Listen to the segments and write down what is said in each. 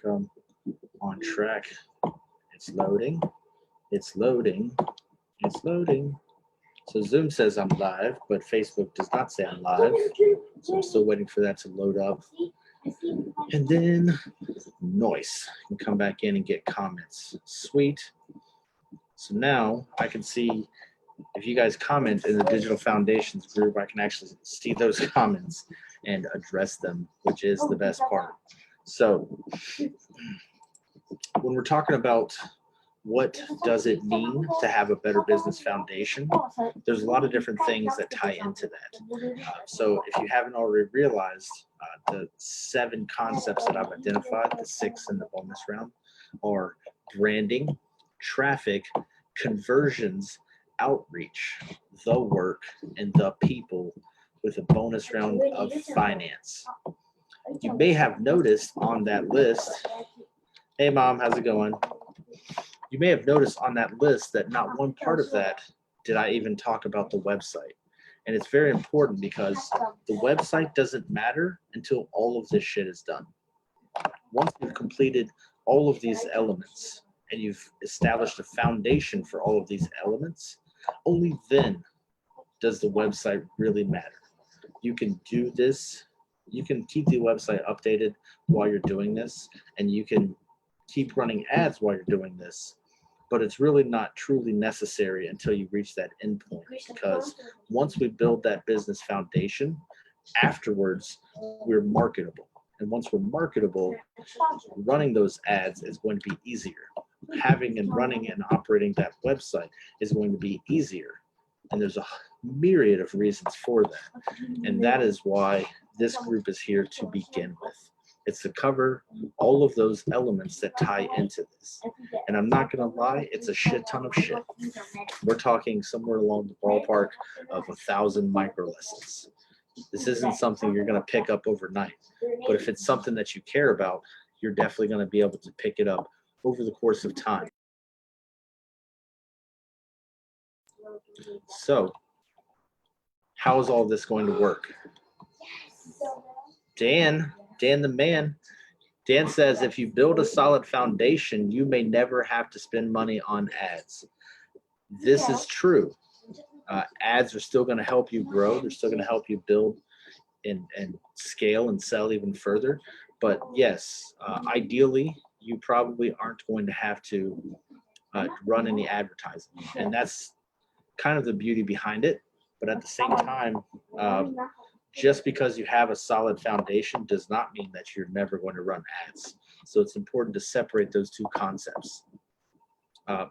like I'm on track. It's loading. It's loading. It's loading. So Zoom says I'm live, but Facebook does not say I'm live. So I'm still waiting for that to load up. And then noise. You can come back in and get comments. Sweet. So now I can see if you guys comment in the Digital Foundations group, I can actually see those comments and address them, which is the best part. So when we're talking about what does it mean to have a better business foundation, there's a lot of different things that tie into that. So if you haven't already realized, the 7 concepts that I've identified, the 6 in the bonus round, are branding, traffic, conversions, outreach, the work, and the people, with a bonus round of finance. You may have noticed on that list, hey mom, how's it going? You may have noticed on that list that not one part of that did I even talk about the website. And it's very important because the website doesn't matter until all of this shit is done. Once you've completed all of these elements and you've established a foundation for all of these elements, only then does the website really matter. You can do this. You can keep the website updated while you're doing this, and you can keep running ads while you're doing this, but it's really not truly necessary until you reach that end point, because once we build that business foundation, afterwards we're marketable. And once we're marketable, running those ads is going to be easier. Having and running and operating that website is going to be easier. And there's a myriad of reasons for that. And that is why this group is here to begin with. It's to cover all of those elements that tie into this. And I'm not going to lie, it's a shit ton of shit. We're talking somewhere along the ballpark of 1,000 micro lessons. This isn't something you're going to pick up overnight. But if it's something that you care about, you're definitely going to be able to pick it up over the course of time. So, how is all this going to work? Dan the man, Dan says, if you build a solid foundation, you may never have to spend money on ads. This is true. Ads are still going to help you grow. They're still going to help you build and scale and sell even further. But yes, ideally, you probably aren't going to have to run any advertising. And that's kind of the beauty behind it. But at the same time, just because you have a solid foundation does not mean that you're never going to run ads. So it's important to separate those two concepts. A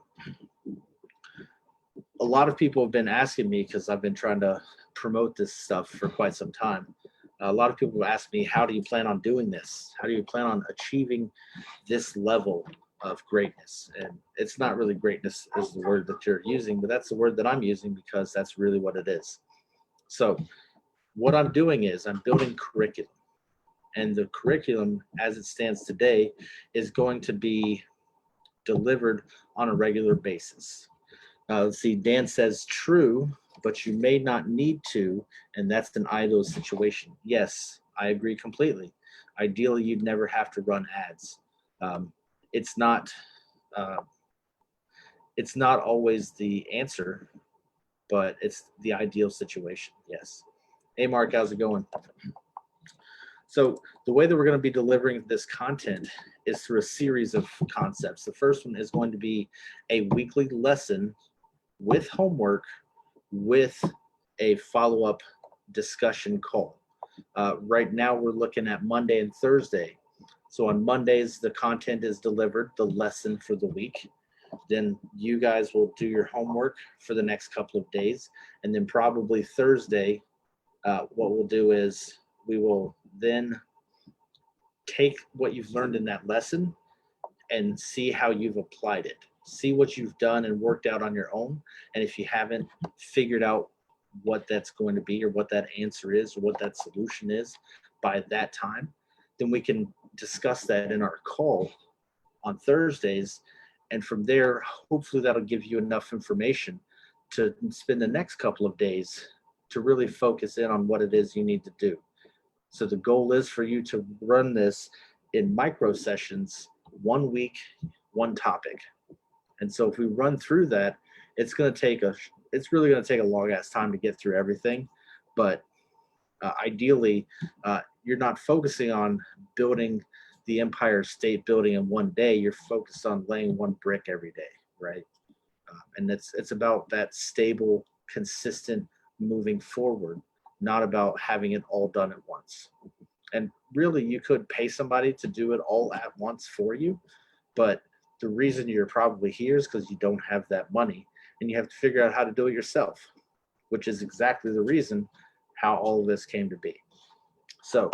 lot of people have been asking me, because I've been trying to promote this stuff for quite some time. A lot of people have asked me, how do you plan on doing this? How do you plan on achieving this level of greatness? And it's not really greatness is the word that you're using, but that's the word that I'm using because that's really what it is. So what I'm doing is I'm building curriculum, and the curriculum as it stands today is going to be delivered on a regular basis. Let's see, Dan says true, but you may not need to, and that's an ideal situation. Yes, I agree completely. Ideally, you'd never have to run ads. It's not always the answer, but it's the ideal situation. Yes. Hey, Mark, how's it going? So the way that we're going to be delivering this content is through a series of concepts. The first one is going to be a weekly lesson with homework with a follow-up discussion call. Right now we're looking at Monday and Thursday. So on Mondays, the content is delivered, the lesson for the week. Then you guys will do your homework for the next couple of days. And then probably Thursday, what we'll do is we will then take what you've learned in that lesson and see how you've applied it. See what you've done and worked out on your own. And if you haven't figured out what that's going to be, or what that answer is, or what that solution is by that time, then we can discuss that in our call on Thursdays. And from there, hopefully that'll give you enough information to spend the next couple of days to really focus in on what it is you need to do. So the goal is for you to run this in micro sessions, 1 week, one topic. And so if we run through that, it's really going to take a long ass time to get through everything. But ideally, you're not focusing on building the Empire State Building in one day. You're focused on laying one brick every day, right? And it's about that stable, consistent moving forward, not about having it all done at once. And really, you could pay somebody to do it all at once for you, but the reason you're probably here is because you don't have that money and you have to figure out how to do it yourself, which is exactly the reason how all of this came to be. So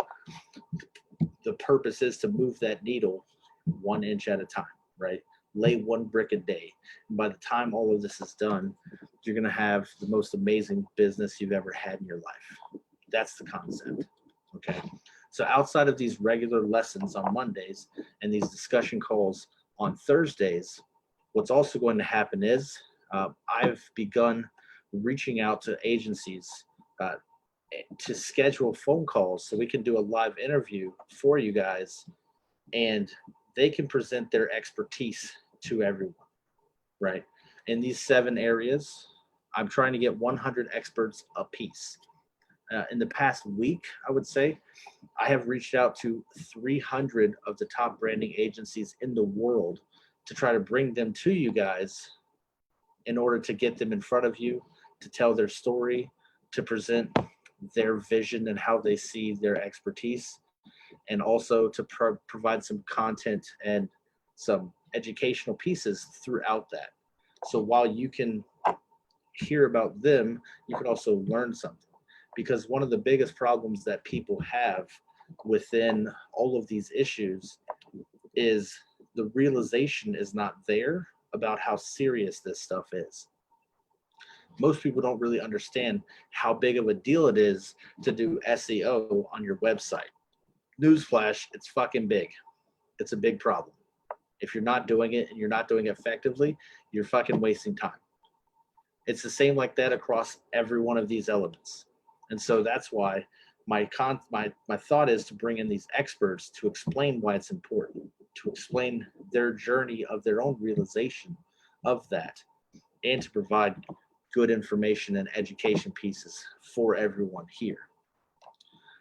the purpose is to move that needle 1 inch at a time, right? Lay one brick a day. And by the time all of this is done, you're going to have the most amazing business you've ever had in your life. That's the concept. Okay. So outside of these regular lessons on Mondays and these discussion calls on Thursdays, what's also going to happen is I've begun reaching out to agencies to schedule phone calls so we can do a live interview for you guys and they can present their expertise to everyone, right? In these 7 areas, I'm trying to get 100 experts apiece. In the past week, I would say, I have reached out to 300 of the top branding agencies in the world to try to bring them to you guys in order to get them in front of you, to tell their story, to present their vision and how they see their expertise, and also to provide some content and some educational pieces throughout that. So while you can hear about them, you can also learn something. Because one of the biggest problems that people have within all of these issues is the realization is not there about how serious this stuff is. Most people don't really understand how big of a deal it is to do SEO on your website. Newsflash, it's fucking big. It's a big problem. If you're not doing it and you're not doing it effectively, you're fucking wasting time. It's the same like that across every one of these elements. And so that's why my thought is to bring in these experts to explain why it's important, to explain their journey of their own realization of that, and to provide good information and education pieces for everyone here.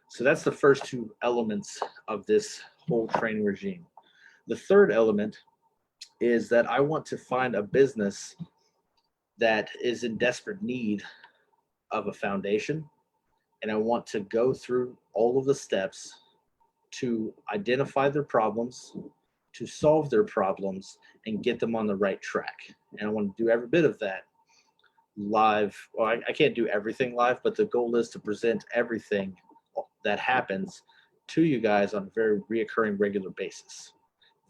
So that's the first 2 elements of this whole training regime. The third element is that I want to find a business that is in desperate need of a foundation. And I want to go through all of the steps to identify their problems, to solve their problems, and get them on the right track. And I want to do every bit of that live. Well, I can't do everything live, but the goal is to present everything that happens to you guys on a very reoccurring, regular basis.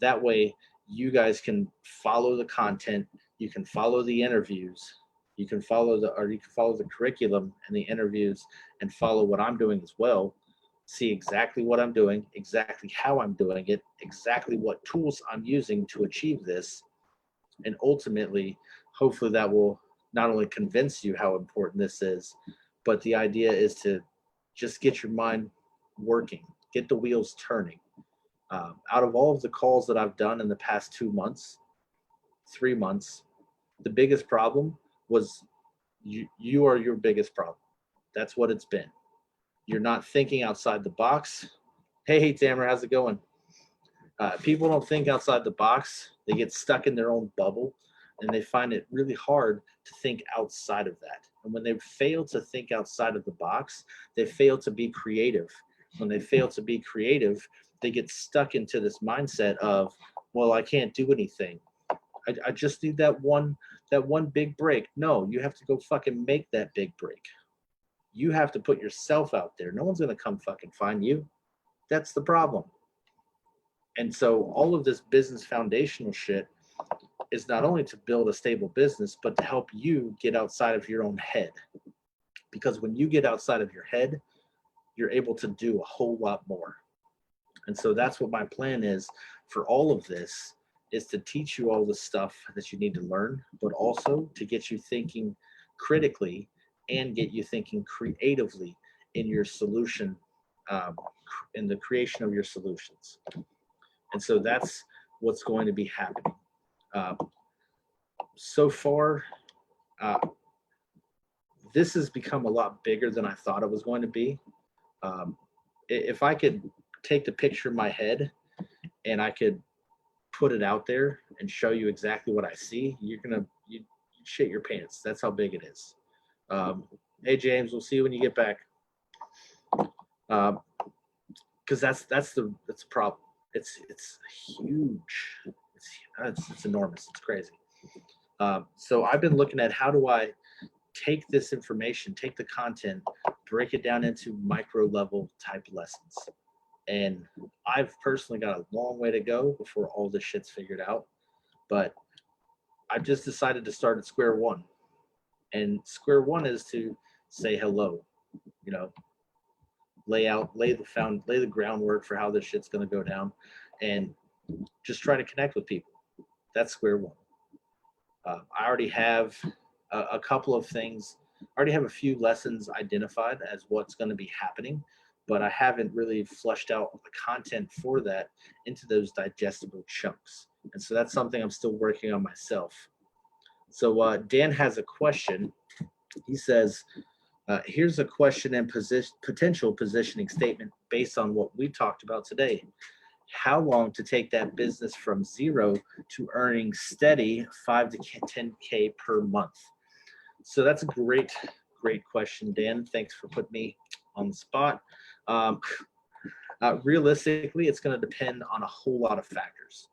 That way, you guys can follow the content, you can follow the interviews, you can follow the curriculum and the interviews and follow what I'm doing as well. See exactly what I'm doing, exactly how I'm doing it, exactly what tools I'm using to achieve this. And ultimately, hopefully that will not only convince you how important this is, but the idea is to just get your mind working, get the wheels turning. Out of all of the calls that I've done in the past 2 months, 3 months, the biggest problem was you are your biggest problem. That's what it's been. You're not thinking outside the box. Hey, Tamara, how's it going? People don't think outside the box. They get stuck in their own bubble, and they find it really hard to think outside of that. And when they fail to think outside of the box, they fail to be creative. When they fail to be creative, they get stuck into this mindset of, well, I can't do anything. I just need that one big break. No, you have to go fucking make that big break. You have to put yourself out there. No one's going to come fucking find you. That's the problem. And so all of this business foundational shit is not only to build a stable business, but to help you get outside of your own head. Because when you get outside of your head, you're able to do a whole lot more. And so that's what my plan is for all of this, is to teach you all the stuff that you need to learn, but also to get you thinking critically and get you thinking creatively in your solution, in the creation of your solutions. And so that's what's going to be happening. So far, this has become a lot bigger than I thought it was going to be. If I could take the picture in my head and I could put it out there and show you exactly what I see, you shit your pants. That's how big it is. Hey James, we'll see you when you get back. Because that's the problem. It's huge. It's enormous. It's crazy. So I've been looking at how do I take this information, take the content, break it down into micro level type lessons. And I've personally got a long way to go before all this shit's figured out. But I've just decided to start at square one. And square one is to say hello, lay the groundwork for how this shit's going to go down, and just try to connect with people. That's square one. I already have a couple of things. I already have a few lessons identified as what's going to be happening, but I haven't really fleshed out the content for that into those digestible chunks. And so that's something I'm still working on myself. So Dan has a question. He says, here's a question and potential positioning statement based on what we talked about today. How long to take that business from zero to earning steady 5 to 10K per month? So that's a great question, Dan. Thanks for putting me on the spot. Realistically, it's going to depend on a whole lot of factors.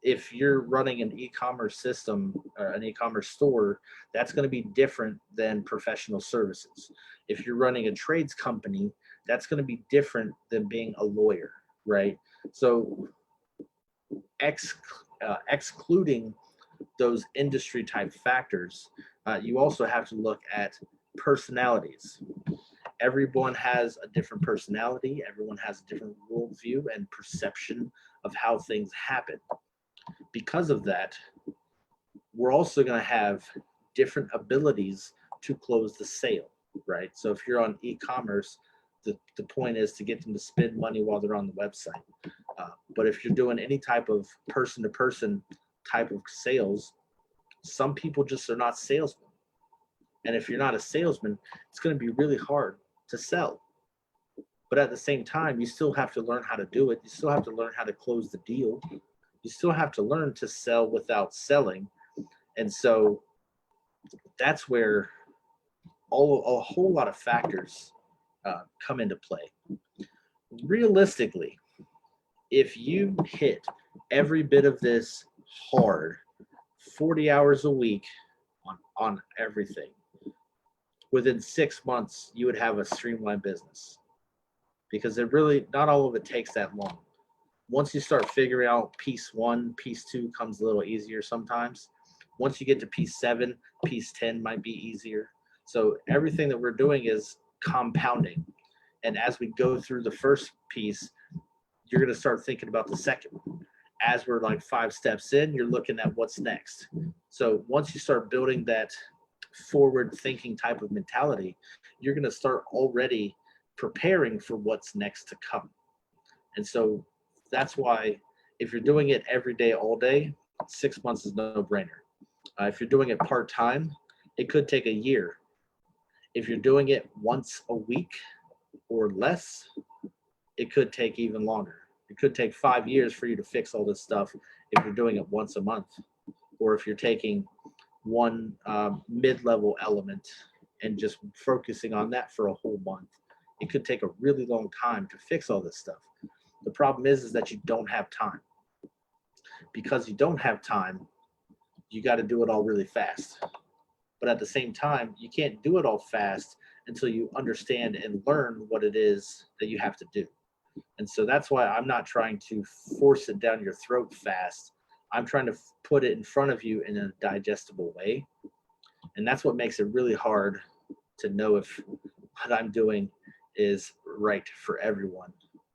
If you're running an e-commerce system or an e-commerce store, that's going to be different than professional services. If you're running a trades company, that's going to be different than being a lawyer, right? So excluding those industry type factors, you also have to look at personalities. Everyone has a different personality. Everyone has a different worldview and perception of how things happen. Because of that, we're also going to have different abilities to close the sale, right? So if you're on e-commerce, the point is to get them to spend money while they're on the website. But if you're doing any type of person-to-person type of sales, some people just are not salesmen. And if you're not a salesman, it's going to be really hard to sell. But at the same time, you still have to learn how to do it. You still have to learn how to close the deal. You still have to learn to sell without selling. And so that's where a whole lot of factors come into play. Realistically, if you hit every bit of this hard, 40 hours a week on everything, within 6 months, you would have a streamlined business. Because it really, not all of it takes that long. Once you start figuring out piece 1, piece 2 comes a little easier sometimes. Once you get to piece 7, piece 10 might be easier. So everything that we're doing is compounding. And as we go through the first piece, you're going to start thinking about the second one. As we're like 5 steps in, you're looking at what's next. So once you start building that forward thinking type of mentality, you're going to start already preparing for what's next to come. And so that's why if you're doing it every day, all day, 6 months is no brainer. If you're doing it part-time, it could take a year. If you're doing it once a week or less, it could take even longer. It could take 5 years for you to fix all this stuff if you're doing it once a month. Or if you're taking one mid-level element and just focusing on that for a whole month, it could take a really long time to fix all this stuff. The problem is that you don't have time. Because you don't have time, you got to do it all really fast. But at the same time, you can't do it all fast until you understand and learn what it is that you have to do. And so that's why I'm not trying to force it down your throat fast. I'm trying to put it in front of you in a digestible way. And that's what makes it really hard to know if what I'm doing is right for everyone.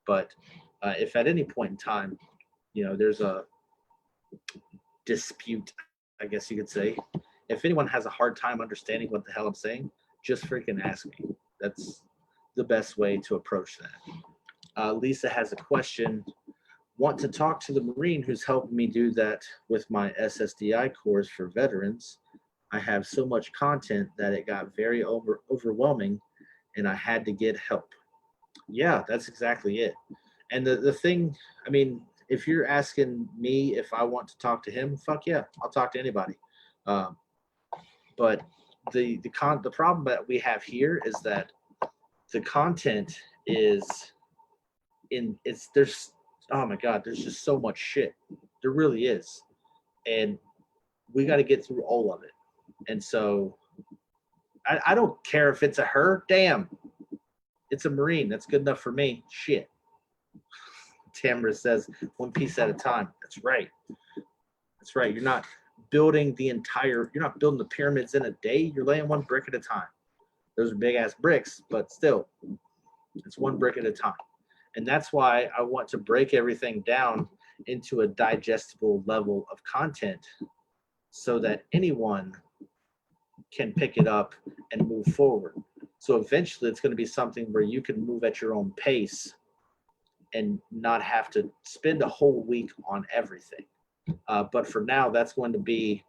But if at any point in time, there's a dispute, I guess you could say, if anyone has a hard time understanding what the hell I'm saying, just freaking ask me. That's the best way to approach that. Lisa has a question. want to talk to the Marine who's helping me do that with my SSDI course for veterans. I have so much content that it got very overwhelming and I had to get help. Yeah, that's exactly it. And the thing, I mean, if you're asking me if I want to talk to him, fuck yeah, I'll talk to anybody. Um, but the problem that we have here is that the content is there's oh my god, there's just so much shit. There really is. And we got to get through all of it. And so I don't care if it's a her. Damn, it's a Marine. That's good enough for me. Shit. Tamara says, one piece at a time. That's right. That's right. You're not building you're not building the pyramids in a day. You're laying one brick at a time. Those are big ass bricks, but still, it's one brick at a time. And that's why I want to break everything down into a digestible level of content so that anyone can pick it up and move forward. So eventually it's going to be something where you can move at your own pace and not have to spend a whole week on everything. But for now, that's going to be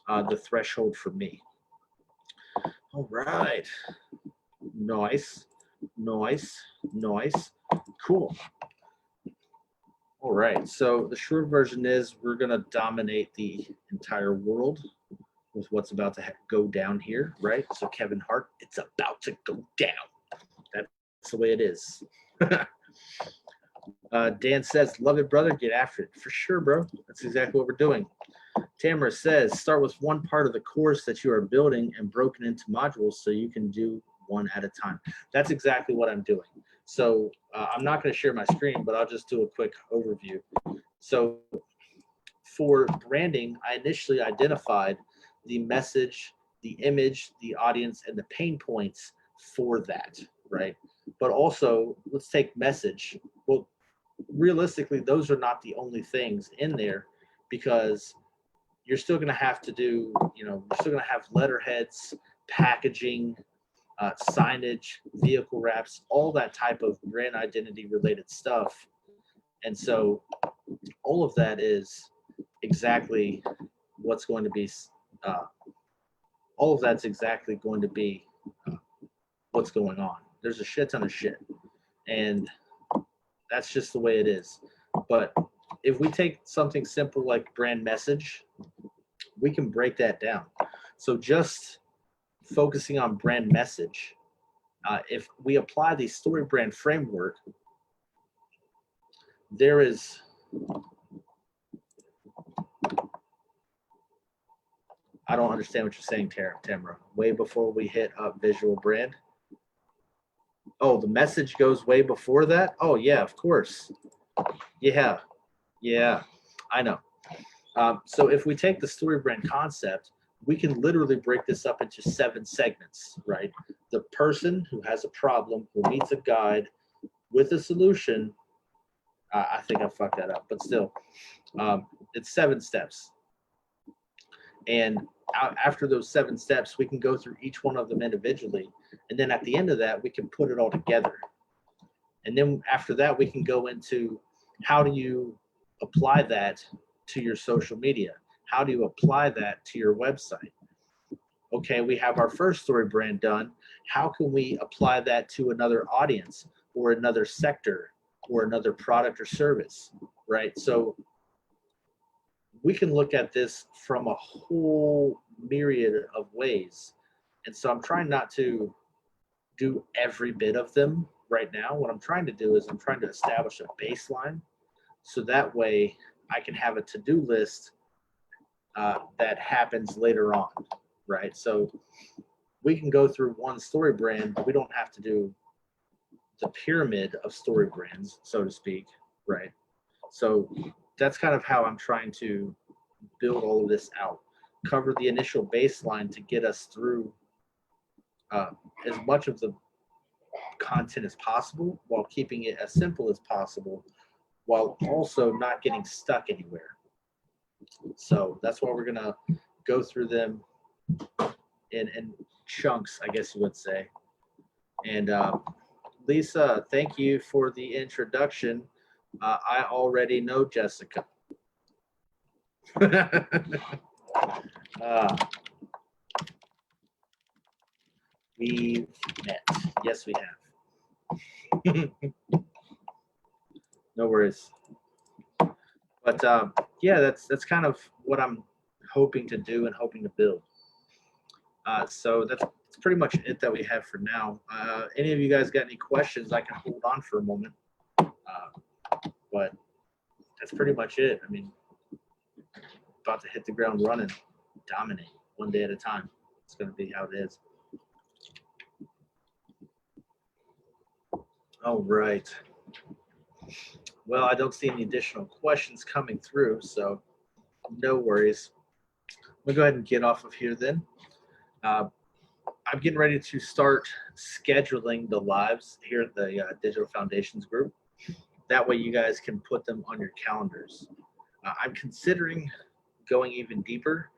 the threshold for me. All right. Nice. Nice. Nice. Cool. All right. So the short version is we're going to dominate the entire world with what's about to go down here, right? So Kevin Hart, it's about to go down. That's the way it is. Dan says, love it, brother. Get after it. For sure, bro. That's exactly what we're doing. Tamara says, start with one part of the course that you are building and broken into modules so you can do one at a time. That's exactly what I'm doing. So I'm not going to share my screen, but I'll just do a quick overview. So for branding, I initially identified the message, the image, the audience, and the pain points for that, right? But also, let's take message. Well, realistically, those are not the only things in there because you're still going to have to do, you're still going to have letterheads, packaging, signage, vehicle wraps, all that type of brand identity related stuff. And so all of that is exactly what's going to be, all of that's exactly going to be what's going on. There's a shit ton of shit. And that's just the way it is. But if we take something simple like brand message, we can break that down. So just focusing on brand message, if we apply the story brand framework, there is I don't understand what you're saying, Tamara. Way before we hit up visual brand. Oh, the message goes way before that? Oh, yeah, of course. Yeah, I know. So if we take the story brand concept, we can literally break this up into 7 segments, right? The person who has a problem, who meets a guide with a solution. I think I fucked that up, but still, it's 7 steps. And after those 7 steps, we can go through each one of them individually. And then at the end of that, we can put it all together. And then after that, we can go into how do you apply that to your social media? How do you apply that to your website? Okay, we have our first story brand done. How can we apply that to another audience or another sector or another product or service, right? So we can look at this from a whole myriad of ways. And so I'm trying not to do every bit of them right now. What I'm trying to do is I'm trying to establish a baseline so that way I can have a to-do list that happens later on, right? So we can go through one story brand, but we don't have to do the pyramid of story brands, so to speak, right? So that's kind of how I'm trying to build all of this out. Cover the initial baseline to get us through as much of the content as possible while keeping it as simple as possible while also not getting stuck anywhere. So that's why we're going to go through them in chunks, I guess you would say. And Lisa, thank you for the introduction. I already know Jessica. We've met. Yes, we have. No worries. But yeah, that's kind of what I'm hoping to do and hoping to build. So that's pretty much it that we have for now. Any of you guys got any questions? I can hold on for a moment. But that's pretty much it. I mean, about to hit the ground running, dominate one day at a time. It's going to be how it is. All right. Well, I don't see any additional questions coming through, so no worries. We'll go ahead and get off of here then. I'm getting ready to start scheduling the lives here at the Digital Foundations group. That way you guys can put them on your calendars. I'm considering going even deeper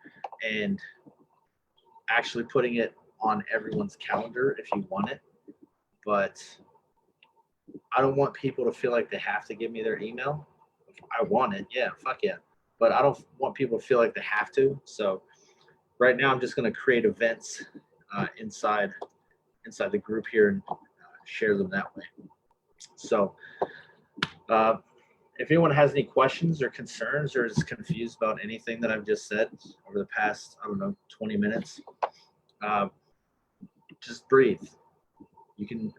and actually putting it on everyone's calendar if you want it. But I don't want people to feel like they have to give me their email. If I want it, yeah, fuck yeah. But I don't want people to feel like they have to. So right now I'm just going to create events inside the group here and share them that way. So if anyone has any questions or concerns or is confused about anything that I've just said over the past, I don't know, 20 minutes, just breathe. You can,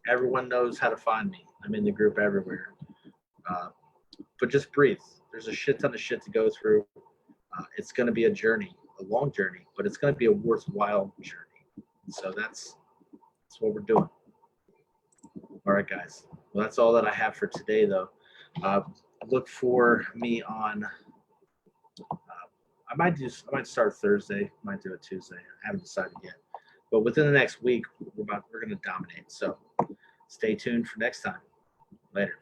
everyone knows how to find me. I'm in the group everywhere. But just breathe. There's a shit ton of shit to go through. It's going to be a journey, a long journey, but it's going to be a worthwhile journey. So that's what we're doing. All right, guys. Well, that's all that I have for today, though. Look for me on. I might start Thursday. Might do it Tuesday. I haven't decided yet. But within the next week, we're going to dominate. So stay tuned for next time. Later.